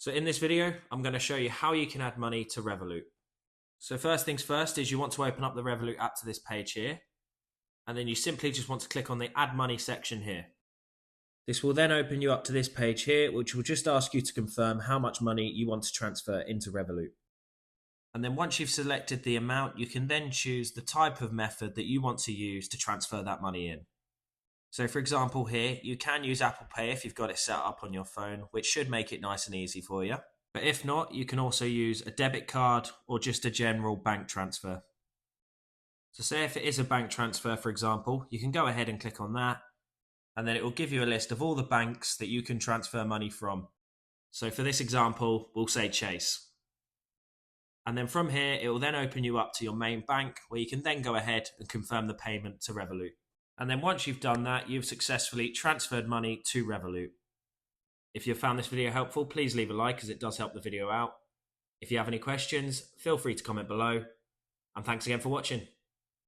So in this video, I'm going to show you how you can add money to Revolut. So first things first is you want to open up the Revolut app to this page here. And then you simply just want to click on the Add Money section here. This will then open you up to this page here, which will just ask you to confirm how much money you want to transfer into Revolut. And then once you've selected the amount, you can then choose the type of method that you want to use to transfer that money in. So for example here, you can use Apple Pay if you've got it set up on your phone, which should make it nice and easy for you. But if not, you can also use a debit card or just a general bank transfer. So say if it is a bank transfer, for example, you can go ahead and click on that, and then it will give you a list of all the banks that you can transfer money from. So for this example, we'll say Chase. And then from here, it will then open you up to your main bank, where you can then go ahead and confirm the payment to Revolut. And then once you've done that, you've successfully transferred money to Revolut. If you found this video helpful, please leave a like as it does help the video out. If you have any questions, feel free to comment below. And thanks again for watching.